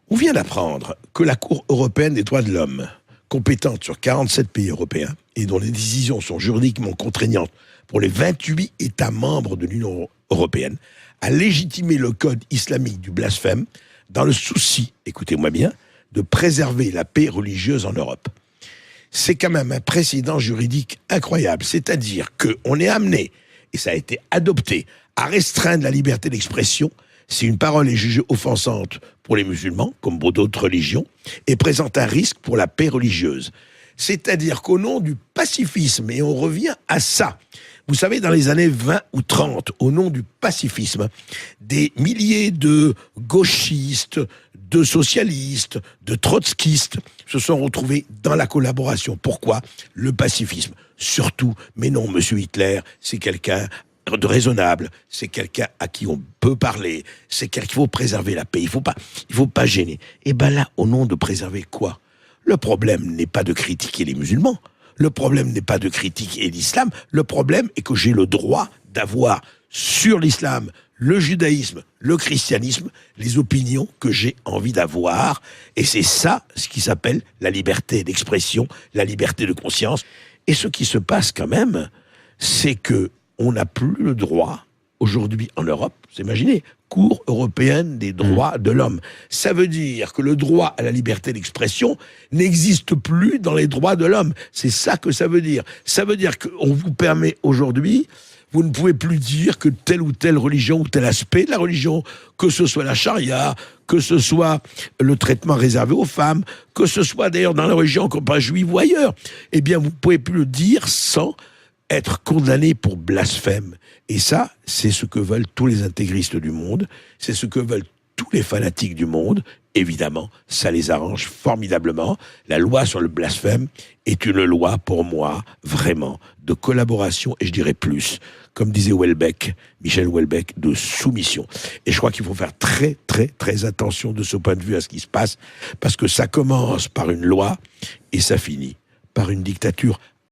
On vient d'apprendre que la Cour européenne des droits de l'homme, compétente sur 47 pays européens et dont les décisions sont juridiquement contraignantes pour les 28 États membres de l'Union européenne, a légitimé le code islamique du blasphème dans le souci, écoutez-moi bien, de préserver la paix religieuse en Europe. C'est quand même un précédent juridique incroyable, c'est-à-dire qu'on est amené, et ça a été adopté, à restreindre la liberté d'expression si une parole est jugée offensante pour les musulmans, comme pour d'autres religions, et présente un risque pour la paix religieuse. C'est-à-dire qu'au nom du pacifisme, et on revient à ça, vous savez, dans les années 20 ou 30, au nom du pacifisme, des milliers de gauchistes, de socialistes, de trotskistes se sont retrouvés dans la collaboration. Pourquoi ? Le pacifisme. Surtout, mais non, monsieur Hitler, c'est quelqu'un de raisonnable, c'est quelqu'un à qui on peut parler, c'est quelqu'un qu'il faut préserver la paix, il faut pas gêner. Et ben là, au nom de préserver quoi ? Le problème n'est pas de critiquer les musulmans, le problème n'est pas de critiquer l'islam, le problème est que j'ai le droit d'avoir sur l'islam, le judaïsme, le christianisme, les opinions que j'ai envie d'avoir, et c'est ça ce qui s'appelle la liberté d'expression, la liberté de conscience. Et ce qui se passe quand même, c'est que on n'a plus le droit, aujourd'hui en Europe, vous imaginez, Cour européenne des droits de l'homme. Ça veut dire que le droit à la liberté d'expression n'existe plus dans les droits de l'homme. C'est ça que ça veut dire. Ça veut dire qu'on vous permet aujourd'hui, vous ne pouvez plus dire que telle ou telle religion ou tel aspect de la religion, que ce soit la charia, que ce soit le traitement réservé aux femmes, que ce soit d'ailleurs dans la religion comme pas juive ou ailleurs, eh bien vous ne pouvez plus le dire sans être condamné pour blasphème. Et ça, c'est ce que veulent tous les intégristes du monde, c'est ce que veulent tous les fanatiques du monde. Évidemment, ça les arrange formidablement. La loi sur le blasphème est une loi, pour moi, vraiment, de collaboration, et je dirais plus, comme disait Houellebecq, Michel Houellebecq, de soumission. Et je crois qu'il faut faire très, très, très attention de ce point de vue à ce qui se passe, parce que ça commence par une loi, et ça finit par une dictature